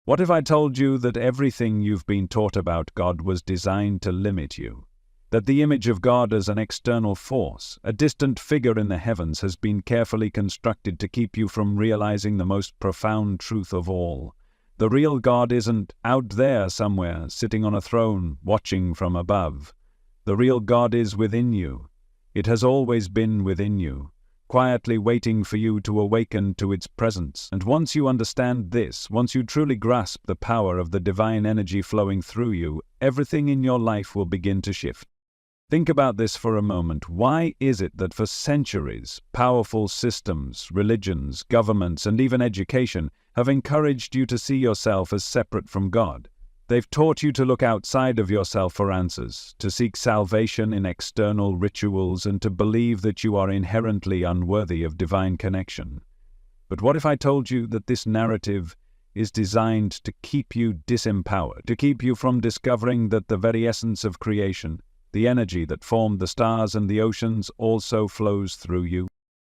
What if I told you that everything you've been taught about God was designed to limit you? That the image of God as an external force, a distant figure in the heavens, has been carefully constructed to keep you from realizing the most profound truth of all. The real God isn't out there somewhere, sitting on a throne, watching from above. The real God is within you. It has always been within you, quietly waiting for you to awaken to its presence. And once you understand this, once you truly grasp the power of the divine energy flowing through you, everything in your life will begin to shift. Think about this for a moment. Why is it that for centuries, powerful systems, religions, governments, and even education have encouraged you to see yourself as separate from God? They've taught you to look outside of yourself for answers, to seek salvation in external rituals, and to believe that you are inherently unworthy of divine connection. But what if I told you that this narrative is designed to keep you disempowered, to keep you from discovering that the very essence of creation, the energy that formed the stars and the oceans, also flows through you?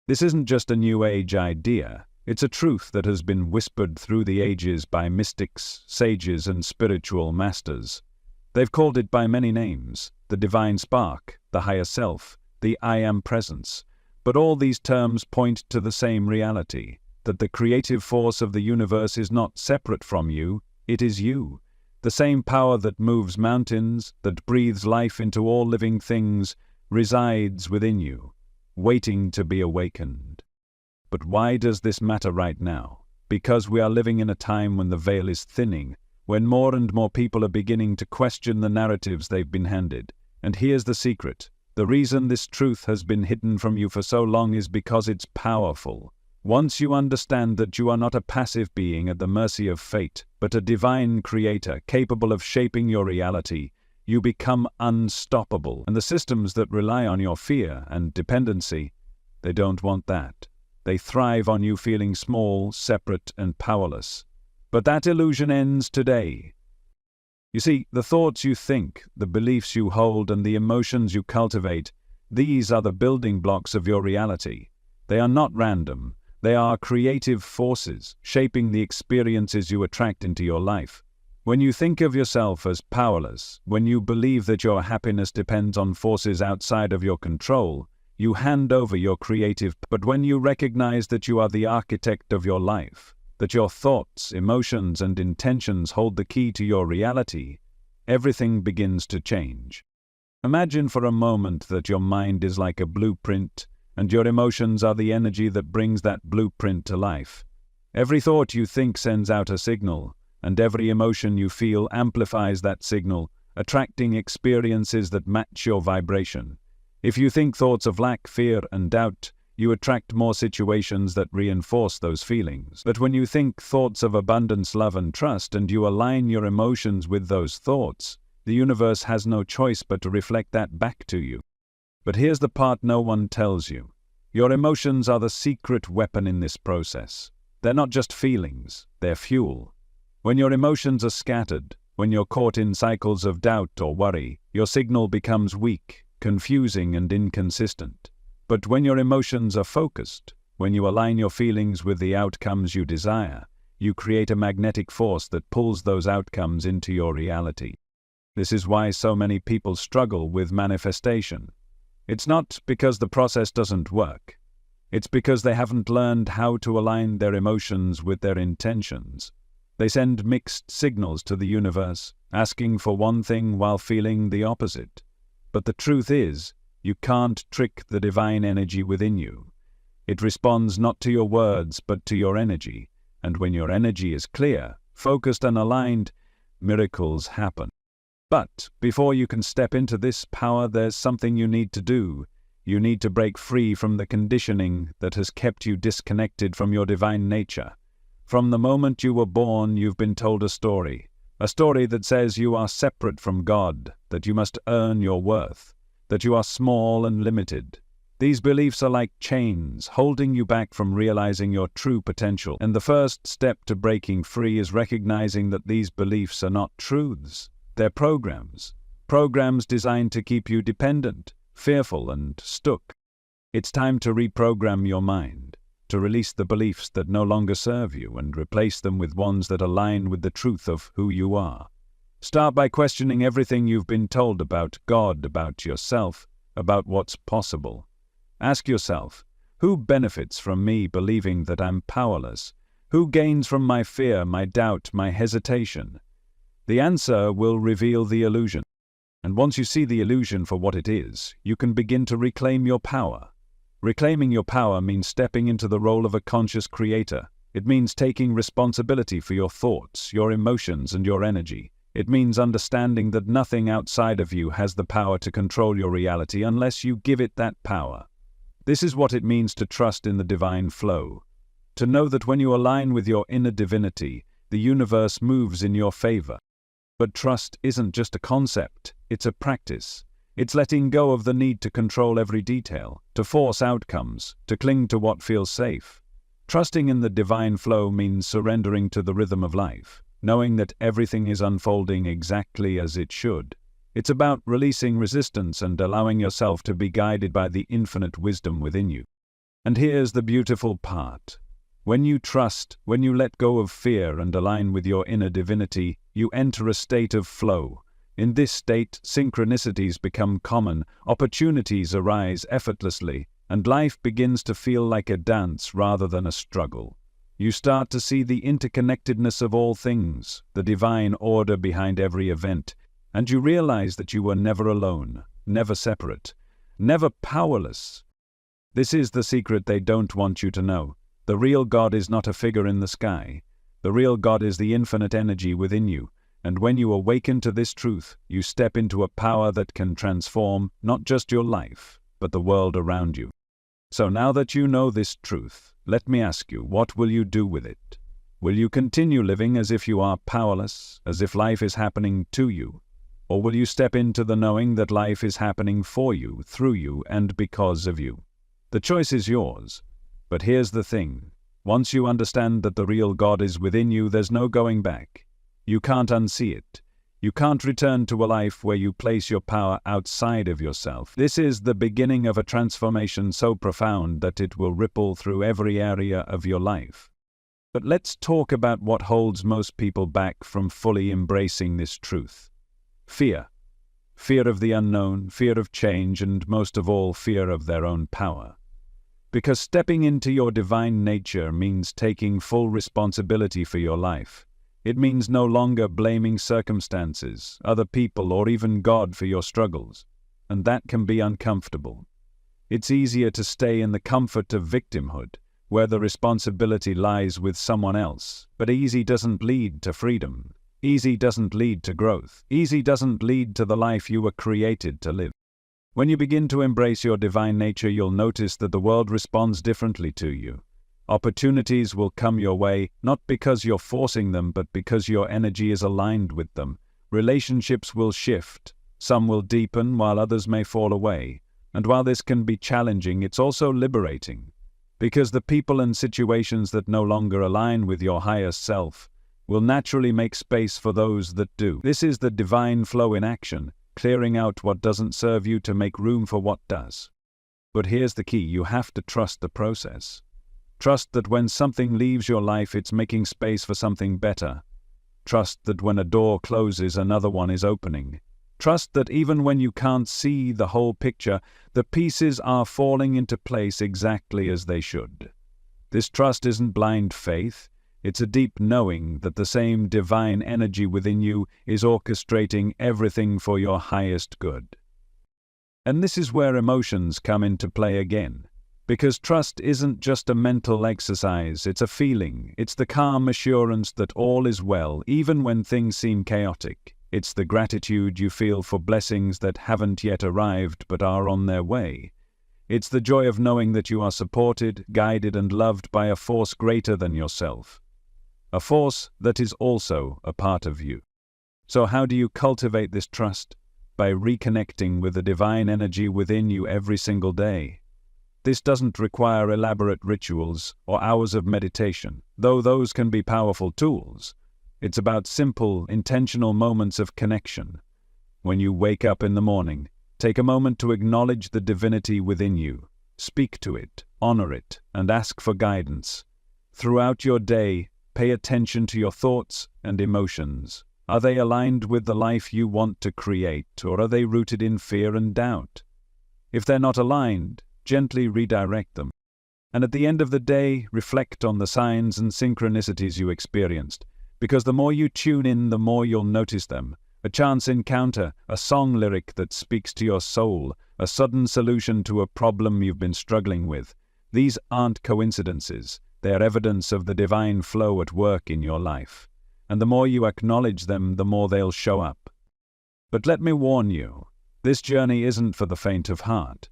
This isn't just a New Age idea. It's a truth that has been whispered through the ages by mystics, sages, and spiritual masters. They've called it by many names: the divine spark, the higher self, the I Am presence. But all these terms point to the same reality, that the creative force of the universe is not separate from you, it is you. The same power that moves mountains, that breathes life into all living things, resides within you, waiting to be awakened. But why does this matter right now? Because we are living in a time when the veil is thinning, when more and more people are beginning to question the narratives they've been handed. And here's the secret. The reason this truth has been hidden from you for so long is because it's powerful. Once you understand that you are not a passive being at the mercy of fate, but a divine creator capable of shaping your reality, you become unstoppable. And the systems that rely on your fear and dependency, they don't want that. They thrive on you feeling small, separate, and powerless. But that illusion ends today. You see, the thoughts you think, the beliefs you hold, and the emotions you cultivate, these are the building blocks of your reality. They are not random. They are creative forces, shaping the experiences you attract into your life. When you think of yourself as powerless, when you believe that your happiness depends on forces outside of your control, you hand over your creative. But when you recognize that you are the architect of your life, that your thoughts, emotions, and intentions hold the key to your reality, everything begins to change. Imagine for a moment that your mind is like a blueprint, and your emotions are the energy that brings that blueprint to life. Every thought you think sends out a signal, and every emotion you feel amplifies that signal, attracting experiences that match your vibration. If you think thoughts of lack, fear, and doubt, you attract more situations that reinforce those feelings. But when you think thoughts of abundance, love, and trust, and you align your emotions with those thoughts, the universe has no choice but to reflect that back to you. But here's the part no one tells you. Your emotions are the secret weapon in this process. They're not just feelings, they're fuel. When your emotions are scattered, when you're caught in cycles of doubt or worry, your signal becomes weak, confusing, and inconsistent. But when your emotions are focused, when you align your feelings with the outcomes you desire, you create a magnetic force that pulls those outcomes into your reality. This is why so many people struggle with manifestation. It's not because the process doesn't work. It's because they haven't learned how to align their emotions with their intentions. They send mixed signals to the universe, asking for one thing while feeling the opposite. But the truth is, you can't trick the divine energy within you. It responds not to your words, but to your energy. And when your energy is clear, focused, and aligned, miracles happen. But before you can step into this power, there's something you need to do. You need to break free from the conditioning that has kept you disconnected from your divine nature. From the moment you were born, you've been told a story that says you are separate from God, that you must earn your worth, that you are small and limited. These beliefs are like chains, holding you back from realizing your true potential. And the first step to breaking free is recognizing that these beliefs are not truths. They're programs designed to keep you dependent, fearful, and stuck. It's time to reprogram your mind. to release the beliefs that no longer serve you and replace them with ones that align with the truth of who you are. Start by questioning everything you've been told about God, about yourself, about what's possible. Ask yourself, who benefits from me believing that I'm powerless? Who gains from my fear, my doubt, my hesitation? The answer will reveal the illusion. And once you see the illusion for what it is, you can begin to reclaim your power. Reclaiming your power means stepping into the role of a conscious creator. It means taking responsibility for your thoughts, your emotions, and your energy. It means understanding that nothing outside of you has the power to control your reality unless you give it that power. This is what it means to trust in the divine flow. To know that when you align with your inner divinity, the universe moves in your favor. But trust isn't just a concept, it's a practice. It's letting go of the need to control every detail, to force outcomes, to cling to what feels safe. Trusting in the divine flow means surrendering to the rhythm of life, knowing that everything is unfolding exactly as it should. It's about releasing resistance and allowing yourself to be guided by the infinite wisdom within you. And here's the beautiful part. When you trust, when you let go of fear and align with your inner divinity, you enter a state of flow. In this state, synchronicities become common, opportunities arise effortlessly, and life begins to feel like a dance rather than a struggle. You start to see the interconnectedness of all things, the divine order behind every event, and you realize that you were never alone, never separate, never powerless. This is the secret they don't want you to know. The real God is not a figure in the sky. The real God is the infinite energy within you, and when you awaken to this truth, you step into a power that can transform not just your life, but the world around you. So now that you know this truth, let me ask you, what will you do with it? Will you continue living as if you are powerless, as if life is happening to you? Or will you step into the knowing that life is happening for you, through you, and because of you? The choice is yours. But here's the thing. Once you understand that the real God is within you, there's no going back. You can't unsee it. You can't return to a life where you place your power outside of yourself. This is the beginning of a transformation so profound that it will ripple through every area of your life. But let's talk about what holds most people back from fully embracing this truth. Fear. Fear of the unknown, fear of change, and most of all, fear of their own power. Because stepping into your divine nature means taking full responsibility for your life. It means no longer blaming circumstances, other people, or even God for your struggles. And that can be uncomfortable. It's easier to stay in the comfort of victimhood, where the responsibility lies with someone else. But easy doesn't lead to freedom. Easy doesn't lead to growth. Easy doesn't lead to the life you were created to live. When you begin to embrace your divine nature, you'll notice that the world responds differently to you. Opportunities will come your way, not because you're forcing them, but because your energy is aligned with them. Relationships will shift. Some will deepen, while others may fall away. And while this can be challenging, it's also liberating. Because the people and situations that no longer align with your higher self will naturally make space for those that do. This is the divine flow in action, clearing out what doesn't serve you to make room for what does. But here's the key, you have to trust the process. Trust that when something leaves your life, it's making space for something better. Trust that when a door closes, another one is opening. Trust that even when you can't see the whole picture, the pieces are falling into place exactly as they should. This trust isn't blind faith. It's a deep knowing that the same divine energy within you is orchestrating everything for your highest good. And this is where emotions come into play again. Because trust isn't just a mental exercise, it's a feeling. It's the calm assurance that all is well, even when things seem chaotic. It's the gratitude you feel for blessings that haven't yet arrived but are on their way. It's the joy of knowing that you are supported, guided, and loved by a force greater than yourself. A force that is also a part of you. So how do you cultivate this trust? By reconnecting with the divine energy within you every single day. This doesn't require elaborate rituals or hours of meditation, though those can be powerful tools. It's about simple, intentional moments of connection. When you wake up in the morning, take a moment to acknowledge the divinity within you. Speak to it, honor it, and ask for guidance. Throughout your day, pay attention to your thoughts and emotions. Are they aligned with the life you want to create, or are they rooted in fear and doubt? If they're not aligned, gently redirect them. And at the end of the day, reflect on the signs and synchronicities you experienced, because the more you tune in, the more you'll notice them. A chance encounter, a song lyric that speaks to your soul, a sudden solution to a problem you've been struggling with. These aren't coincidences. They're evidence of the divine flow at work in your life. And the more you acknowledge them, the more they'll show up. But let me warn you, this journey isn't for the faint of heart.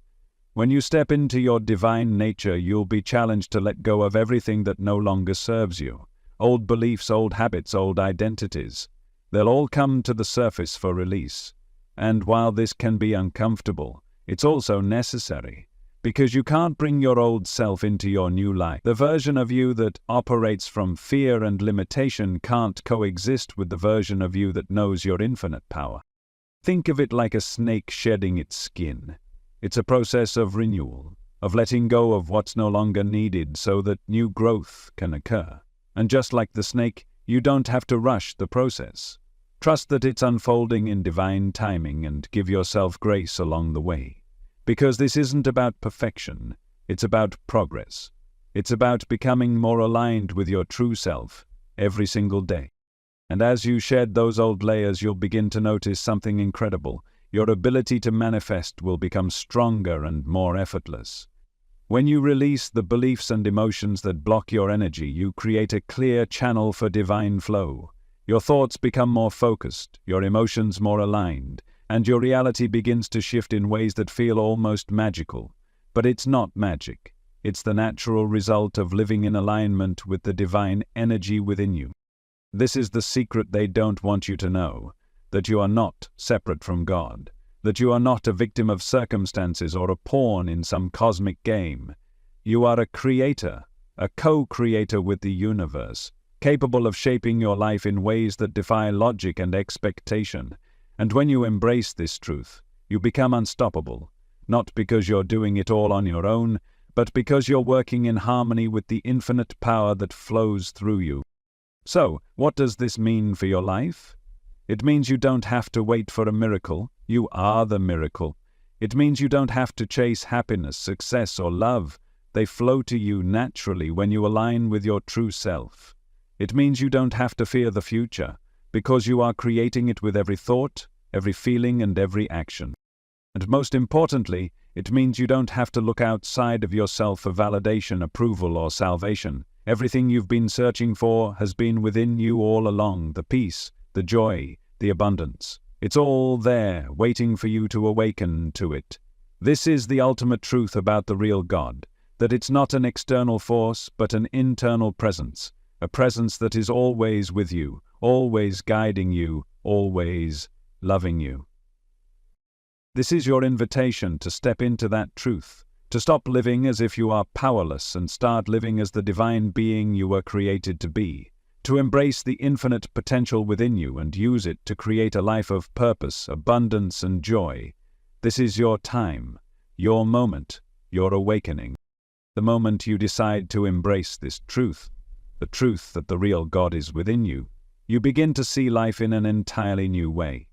When you step into your divine nature, you'll be challenged to let go of everything that no longer serves you. Old beliefs, old habits, old identities. They'll all come to the surface for release. And while this can be uncomfortable, it's also necessary. Because you can't bring your old self into your new life. The version of you that operates from fear and limitation can't coexist with the version of you that knows your infinite power. Think of it like a snake shedding its skin. It's a process of renewal, of letting go of what's no longer needed so that new growth can occur. And just like the snake, you don't have to rush the process. Trust that it's unfolding in divine timing and give yourself grace along the way. Because this isn't about perfection, it's about progress. It's about becoming more aligned with your true self every single day. And as you shed those old layers, you'll begin to notice something incredible. Your ability to manifest will become stronger and more effortless. When you release the beliefs and emotions that block your energy, you create a clear channel for divine flow. Your thoughts become more focused, your emotions more aligned, and your reality begins to shift in ways that feel almost magical. But it's not magic. It's the natural result of living in alignment with the divine energy within you. This is the secret they don't want you to know, that you are not separate from God, that you are not a victim of circumstances or a pawn in some cosmic game. You are a creator, a co-creator with the universe, capable of shaping your life in ways that defy logic and expectation. And when you embrace this truth, you become unstoppable, not because you're doing it all on your own, but because you're working in harmony with the infinite power that flows through you. So, what does this mean for your life? It means you don't have to wait for a miracle. You are the miracle. It means you don't have to chase happiness, success, or love. They flow to you naturally when you align with your true self. It means you don't have to fear the future, because you are creating it with every thought, every feeling, and every action. And most importantly, it means you don't have to look outside of yourself for validation, approval, or salvation. Everything you've been searching for has been within you all along, the peace, the joy, the abundance. It's all there, waiting for you to awaken to it. This is the ultimate truth about the real God, that it's not an external force, but an internal presence, a presence that is always with you, always guiding you, always loving you. This is your invitation to step into that truth, to stop living as if you are powerless and start living as the divine being you were created to be, to embrace the infinite potential within you and use it to create a life of purpose, abundance, and joy. This is your time, your moment, your awakening. The moment you decide to embrace this truth, the truth that the real God is within you, you begin to see life in an entirely new way.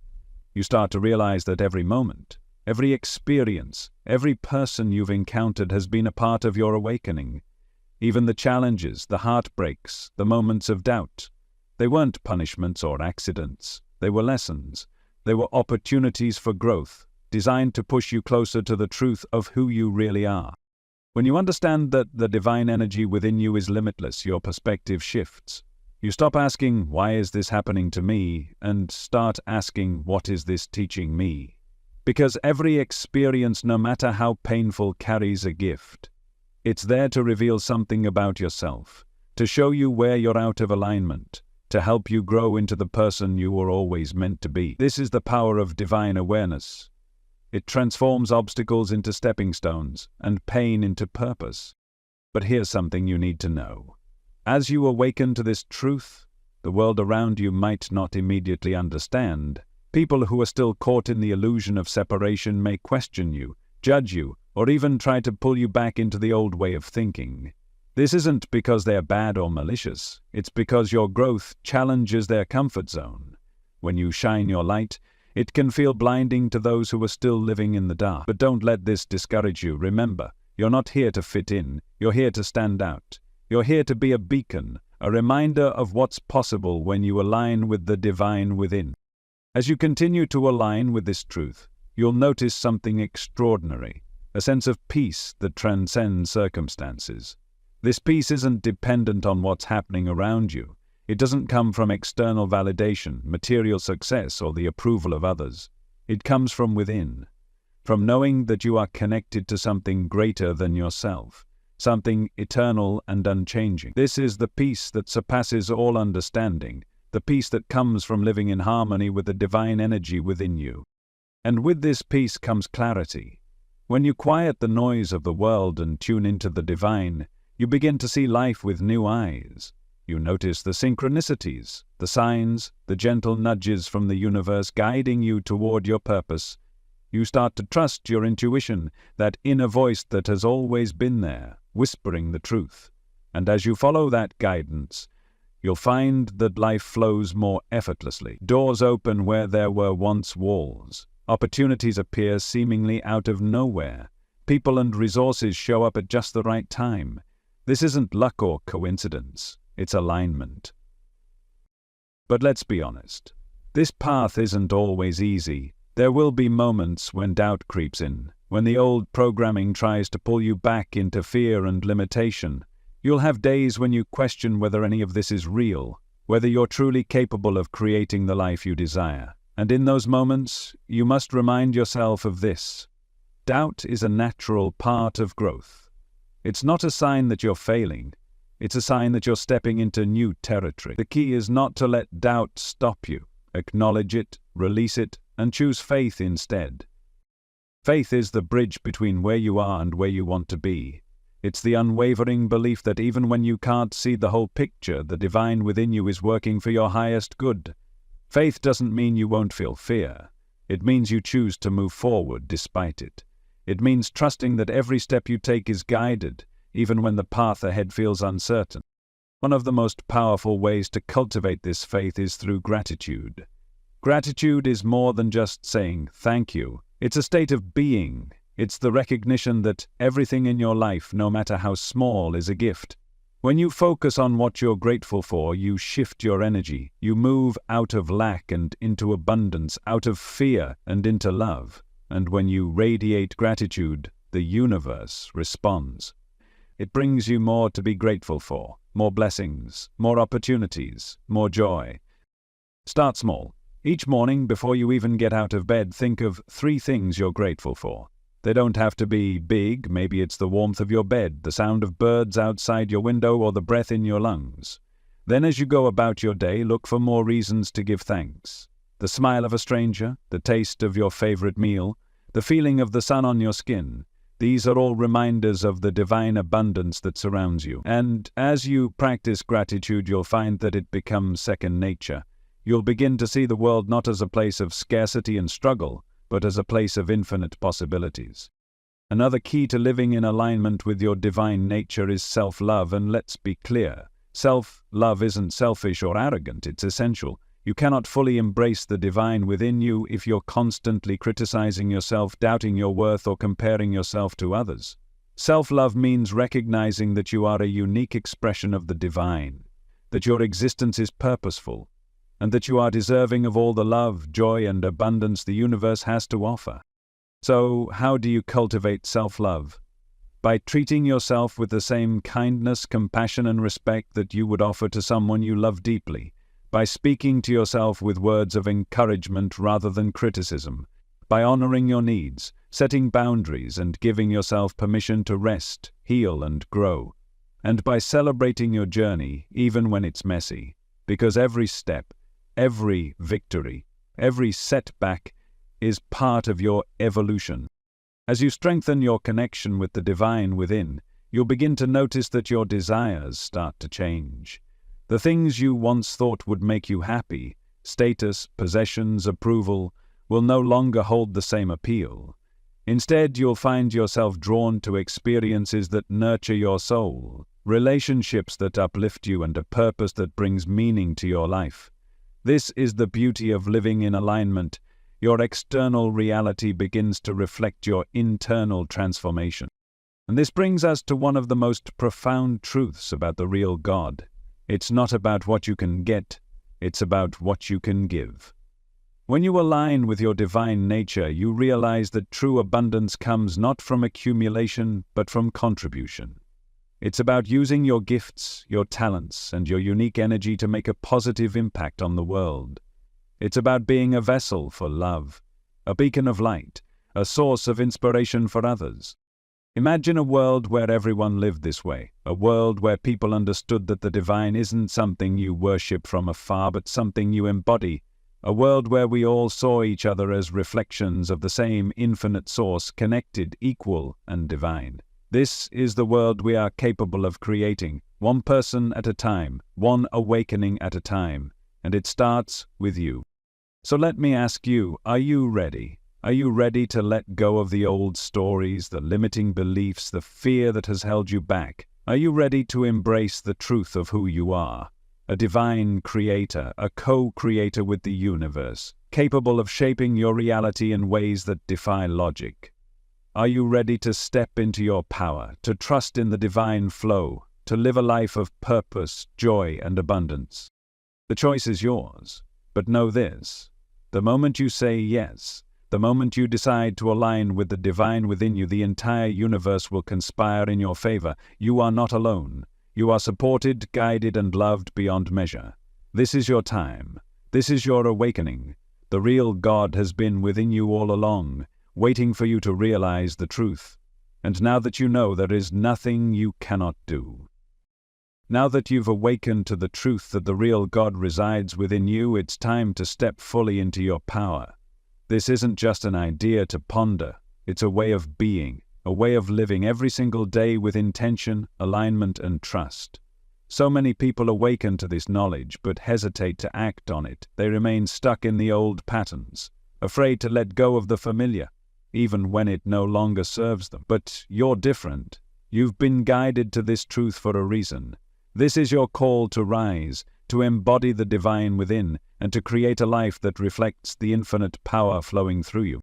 You start to realize that every moment, every experience, every person you've encountered has been a part of your awakening. Even the challenges, the heartbreaks, the moments of doubt. They weren't punishments or accidents. They were lessons. They were opportunities for growth, designed to push you closer to the truth of who you really are. When you understand that the divine energy within you is limitless, your perspective shifts. You stop asking, "Why is this happening to me?" and start asking, "What is this teaching me?" Because every experience, no matter how painful, carries a gift. It's there to reveal something about yourself, to show you where you're out of alignment, to help you grow into the person you were always meant to be. This is the power of divine awareness. It transforms obstacles into stepping stones and pain into purpose. But here's something you need to know. As you awaken to this truth, the world around you might not immediately understand. People who are still caught in the illusion of separation may question you, judge you, or even try to pull you back into the old way of thinking. This isn't because they're bad or malicious. It's because your growth challenges their comfort zone. When you shine your light, it can feel blinding to those who are still living in the dark. But don't let this discourage you. Remember, you're not here to fit in. You're here to stand out. You're here to be a beacon, a reminder of what's possible when you align with the divine within. As you continue to align with this truth, you'll notice something extraordinary, a sense of peace that transcends circumstances. This peace isn't dependent on what's happening around you. It doesn't come from external validation, material success, or the approval of others. It comes from within, from knowing that you are connected to something greater than yourself, something eternal and unchanging. This is the peace that surpasses all understanding, the peace that comes from living in harmony with the divine energy within you. And with this peace comes clarity. When you quiet the noise of the world and tune into the divine, you begin to see life with new eyes. You notice the synchronicities, the signs, the gentle nudges from the universe guiding you toward your purpose. You start to trust your intuition, that inner voice that has always been there, whispering the truth. And as you follow that guidance, you'll find that life flows more effortlessly. Doors open where there were once walls. Opportunities appear seemingly out of nowhere. People and resources show up at just the right time. This isn't luck or coincidence. It's alignment. But let's be honest. This path isn't always easy. There will be moments when doubt creeps in, when the old programming tries to pull you back into fear and limitation. You'll have days when you question whether any of this is real, whether you're truly capable of creating the life you desire. And in those moments, you must remind yourself of this. Doubt is a natural part of growth. It's not a sign that you're failing. It's a sign that you're stepping into new territory. The key is not to let doubt stop you. Acknowledge it, release it, and choose faith instead. Faith is the bridge between where you are and where you want to be. It's the unwavering belief that even when you can't see the whole picture, the divine within you is working for your highest good. Faith doesn't mean you won't feel fear. It means you choose to move forward despite it. It means trusting that every step you take is guided, even when the path ahead feels uncertain. One of the most powerful ways to cultivate this faith is through gratitude. Gratitude is more than just saying thank you. It's a state of being. It's the recognition that everything in your life, no matter how small, is a gift. When you focus on what you're grateful for, you shift your energy. You move out of lack and into abundance, out of fear and into love. And when you radiate gratitude, the universe responds. It brings you more to be grateful for, more blessings, more opportunities, more joy. Start small. Each morning, before you even get out of bed, think of 3 things you're grateful for. They don't have to be big. Maybe it's the warmth of your bed, the sound of birds outside your window, or the breath in your lungs. Then as you go about your day, look for more reasons to give thanks. The smile of a stranger, the taste of your favorite meal, the feeling of the sun on your skin. These are all reminders of the divine abundance that surrounds you. And as you practice gratitude, you'll find that it becomes second nature. You'll begin to see the world not as a place of scarcity and struggle, but as a place of infinite possibilities. Another key to living in alignment with your divine nature is self-love, and let's be clear. Self-love isn't selfish or arrogant, it's essential. You cannot fully embrace the divine within you if you're constantly criticizing yourself, doubting your worth, or comparing yourself to others. Self-love means recognizing that you are a unique expression of the divine, that your existence is purposeful, and that you are deserving of all the love, joy, and abundance the universe has to offer. So, how do you cultivate self-love? By treating yourself with the same kindness, compassion, and respect that you would offer to someone you love deeply. By speaking to yourself with words of encouragement rather than criticism. By honoring your needs, setting boundaries, and giving yourself permission to rest, heal, and grow. And by celebrating your journey, even when it's messy. Because every step, every victory, every setback is part of your evolution. As you strengthen your connection with the divine within, you'll begin to notice that your desires start to change. The things you once thought would make you happy, status, possessions, approval, will no longer hold the same appeal. Instead, you'll find yourself drawn to experiences that nurture your soul, relationships that uplift you, and a purpose that brings meaning to your life. This is the beauty of living in alignment. Your external reality begins to reflect your internal transformation. And this brings us to one of the most profound truths about the real God. It's not about what you can get, it's about what you can give. When you align with your divine nature, you realize that true abundance comes not from accumulation, but from contribution. It's about using your gifts, your talents, and your unique energy to make a positive impact on the world. It's about being a vessel for love, a beacon of light, a source of inspiration for others. Imagine a world where everyone lived this way, a world where people understood that the divine isn't something you worship from afar, but something you embody. A world where we all saw each other as reflections of the same infinite source, connected, equal, and divine. This is the world we are capable of creating, one person at a time, one awakening at a time, and it starts with you. So let me ask you, are you ready? Are you ready to let go of the old stories, the limiting beliefs, the fear that has held you back? Are you ready to embrace the truth of who you are? A divine creator, a co-creator with the universe, capable of shaping your reality in ways that defy logic. Are you ready to step into your power, to trust in the divine flow, to live a life of purpose, joy, and abundance? The choice is yours, but know this: the moment you say yes, the moment you decide to align with the divine within you, the entire universe will conspire in your favor. You are not alone. You are supported, guided, and loved beyond measure. This is your time. This is your awakening. The real God has been within you all along, waiting for you to realize the truth. And now that you know, there is nothing you cannot do. Now that you've awakened to the truth that the real God resides within you, it's time to step fully into your power. This isn't just an idea to ponder. It's a way of being. A way of living every single day with intention, alignment, and trust. So many people awaken to this knowledge but hesitate to act on it. They remain stuck in the old patterns, afraid to let go of the familiar, even when it no longer serves them. But you're different. You've been guided to this truth for a reason. This is your call to rise, to embody the divine within, and to create a life that reflects the infinite power flowing through you.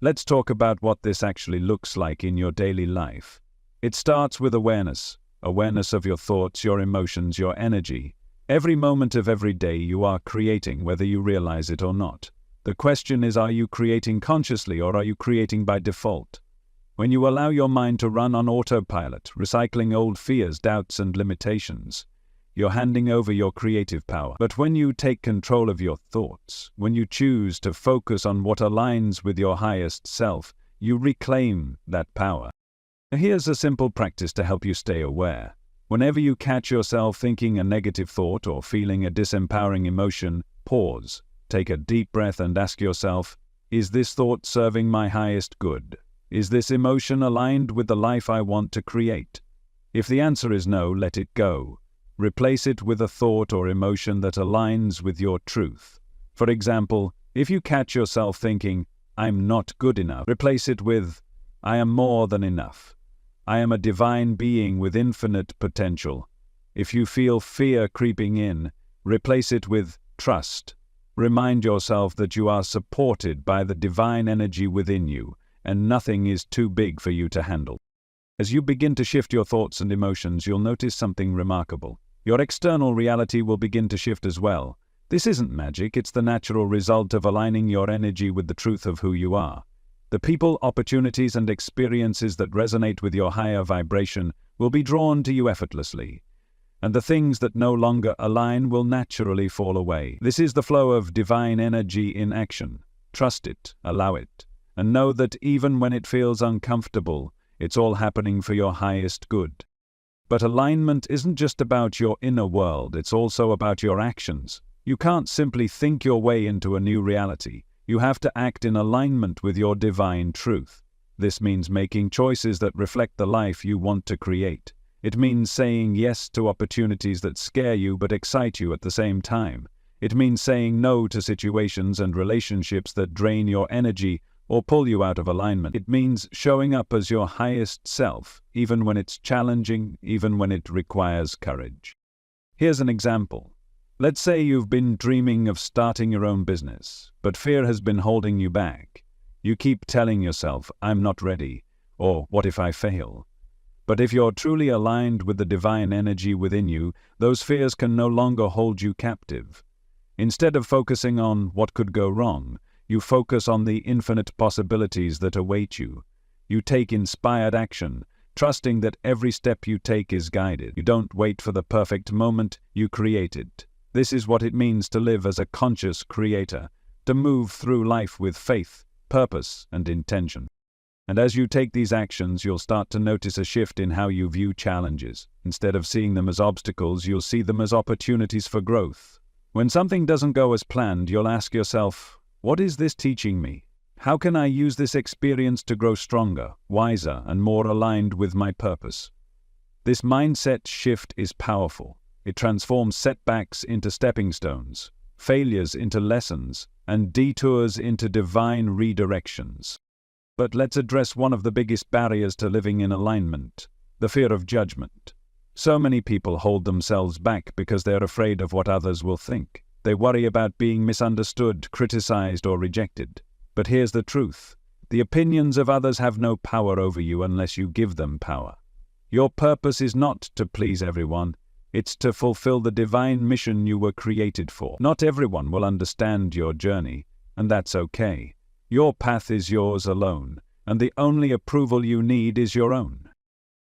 Let's talk about what this actually looks like in your daily life. It starts with awareness. Awareness of your thoughts, your emotions, your energy. Every moment of every day you are creating, whether you realize it or not. The question is, are you creating consciously or are you creating by default? When you allow your mind to run on autopilot, recycling old fears, doubts, and limitations, you're handing over your creative power. But when you take control of your thoughts, when you choose to focus on what aligns with your highest self, you reclaim that power. Here's a simple practice to help you stay aware. Whenever you catch yourself thinking a negative thought or feeling a disempowering emotion, pause, take a deep breath and ask yourself, is this thought serving my highest good? Is this emotion aligned with the life I want to create? If the answer is no, let it go. Replace it with a thought or emotion that aligns with your truth. For example, if you catch yourself thinking, I'm not good enough, replace it with, I am more than enough. I am a divine being with infinite potential. If you feel fear creeping in, replace it with trust. Remind yourself that you are supported by the divine energy within you, and nothing is too big for you to handle. As you begin to shift your thoughts and emotions, you'll notice something remarkable. Your external reality will begin to shift as well. This isn't magic, it's the natural result of aligning your energy with the truth of who you are. The people, opportunities, and experiences that resonate with your higher vibration will be drawn to you effortlessly. And the things that no longer align will naturally fall away. This is the flow of divine energy in action. Trust it, allow it, and know that even when it feels uncomfortable, it's all happening for your highest good. But alignment isn't just about your inner world, it's also about your actions. You can't simply think your way into a new reality. You have to act in alignment with your divine truth. This means making choices that reflect the life you want to create. It means saying yes to opportunities that scare you but excite you at the same time. It means saying no to situations and relationships that drain your energy or pull you out of alignment. It means showing up as your highest self, even when it's challenging, even when it requires courage. Here's an example. Let's say you've been dreaming of starting your own business, but fear has been holding you back. You keep telling yourself, "I'm not ready," or "what if I fail?" But if you're truly aligned with the divine energy within you, those fears can no longer hold you captive. Instead of focusing on what could go wrong, you focus on the infinite possibilities that await you. You take inspired action, trusting that every step you take is guided. You don't wait for the perfect moment, you create it. This is what it means to live as a conscious creator, to move through life with faith, purpose, and intention. And as you take these actions, you'll start to notice a shift in how you view challenges. Instead of seeing them as obstacles, you'll see them as opportunities for growth. When something doesn't go as planned, you'll ask yourself, "What is this teaching me? How can I use this experience to grow stronger, wiser, and more aligned with my purpose?" This mindset shift is powerful. It transforms setbacks into stepping stones, failures into lessons, and detours into divine redirections. But let's address one of the biggest barriers to living in alignment: the fear of judgment. So many people hold themselves back because they're afraid of what others will think. They worry about being misunderstood, criticized, or rejected. But here's the truth: the opinions of others have no power over you unless you give them power. Your purpose is not to please everyone. It's to fulfill the divine mission you were created for. Not everyone will understand your journey, and that's okay. Your path is yours alone, and the only approval you need is your own.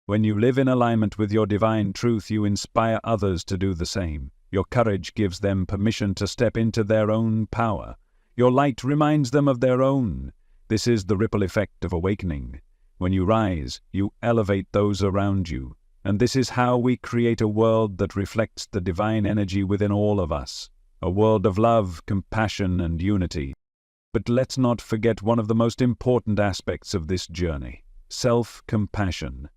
When you live in alignment with your divine truth, you inspire others to do the same. Your courage gives them permission to step into their own power. Your light reminds them of their own. This is the ripple effect of awakening. When you rise, you elevate those around you. And this is how we create a world that reflects the divine energy within all of us. A world of love, compassion, and unity. But let's not forget one of the most important aspects of this journey: self-compassion.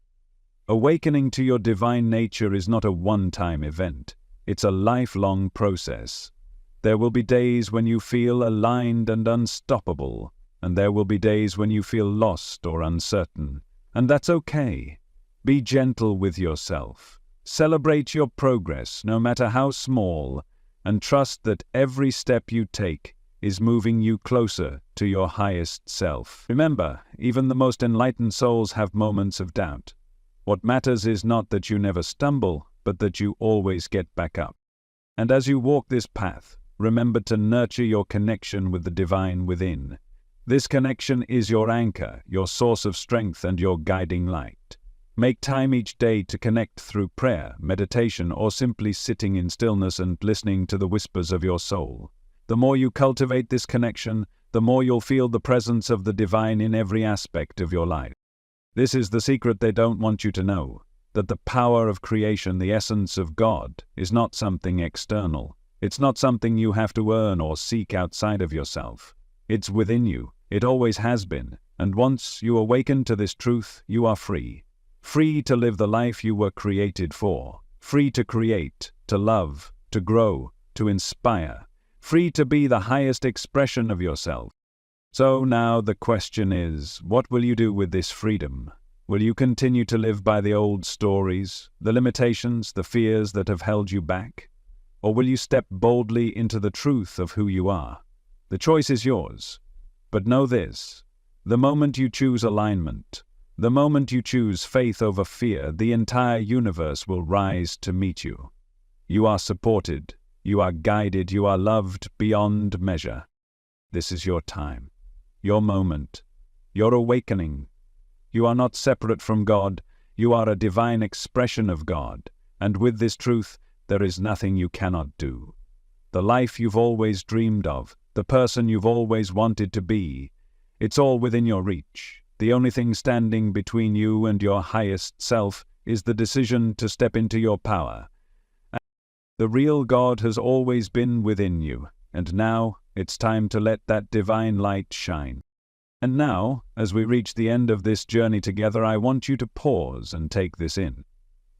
Awakening to your divine nature is not a one-time event. It's a lifelong process. There will be days when you feel aligned and unstoppable, and there will be days when you feel lost or uncertain. And that's okay. Be gentle with yourself. Celebrate your progress, no matter how small, and trust that every step you take is moving you closer to your highest self. Remember, even the most enlightened souls have moments of doubt. What matters is not that you never stumble, but that you always get back up. And as you walk this path, remember to nurture your connection with the divine within. This connection is your anchor, your source of strength, and your guiding light. Make time each day to connect through prayer, meditation, or simply sitting in stillness and listening to the whispers of your soul. The more you cultivate this connection, the more you'll feel the presence of the divine in every aspect of your life. This is the secret they don't want you to know, that the power of creation, the essence of God, is not something external. It's not something you have to earn or seek outside of yourself. It's within you. It always has been. And once you awaken to this truth, you are free. Free to live the life you were created for. Free to create, to love, to grow, to inspire. Free to be the highest expression of yourself. So now the question is, what will you do with this freedom? Will you continue to live by the old stories, the limitations, the fears that have held you back? Or will you step boldly into the truth of who you are? The choice is yours. But know this: the moment you choose alignment, the moment you choose faith over fear, the entire universe will rise to meet you. You are supported, you are guided, you are loved beyond measure. This is your time, your moment, your awakening. You are not separate from God, you are a divine expression of God, and with this truth, there is nothing you cannot do. The life you've always dreamed of, the person you've always wanted to be, it's all within your reach. The only thing standing between you and your highest self is the decision to step into your power. The real God has always been within you, and now it's time to let that divine light shine. And now, as we reach the end of this journey together, I want you to pause and take this in.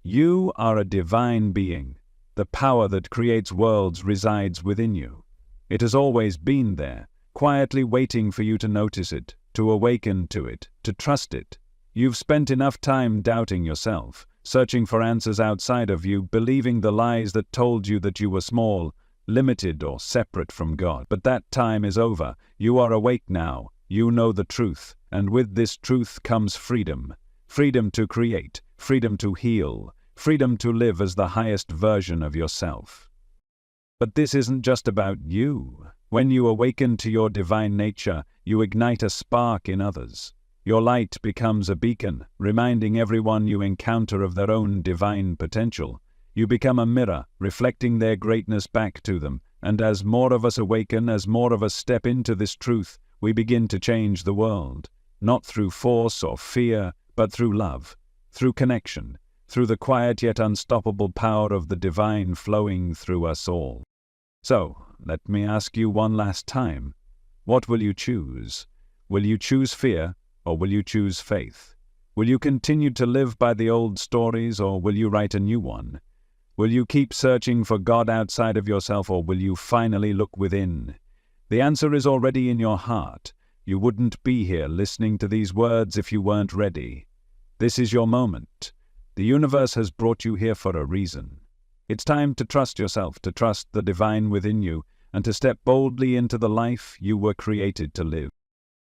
You are a divine being. The power that creates worlds resides within you. It has always been there, quietly waiting for you to notice it, to awaken to it, to trust it. You've spent enough time doubting yourself, searching for answers outside of you, believing the lies that told you that you were small, limited, or separate from God. But that time is over. You are awake now. You know the truth, and with this truth comes freedom. Freedom to create, freedom to heal, freedom to live as the highest version of yourself. But this isn't just about you. When you awaken to your divine nature, you ignite a spark in others. Your light becomes a beacon, reminding everyone you encounter of their own divine potential. You become a mirror, reflecting their greatness back to them. And as more of us awaken, as more of us step into this truth, we begin to change the world. Not through force or fear, but through love, through connection, through the quiet yet unstoppable power of the divine flowing through us all. So, let me ask you one last time. What will you choose? Will you choose fear, or will you choose faith? Will you continue to live by the old stories, or will you write a new one? Will you keep searching for God outside of yourself, or will you finally look within? The answer is already in your heart. You wouldn't be here listening to these words if you weren't ready. This is your moment. The universe has brought you here for a reason. It's time to trust yourself, to trust the divine within you, and to step boldly into the life you were created to live.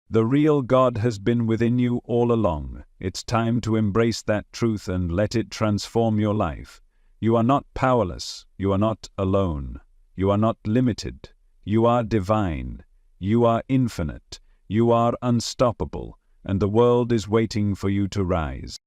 The real God has been within you all along. It's time to embrace that truth and let it transform your life. You are not powerless. You are not alone. You are not limited. You are divine. You are infinite. You are unstoppable, and the world is waiting for you to rise.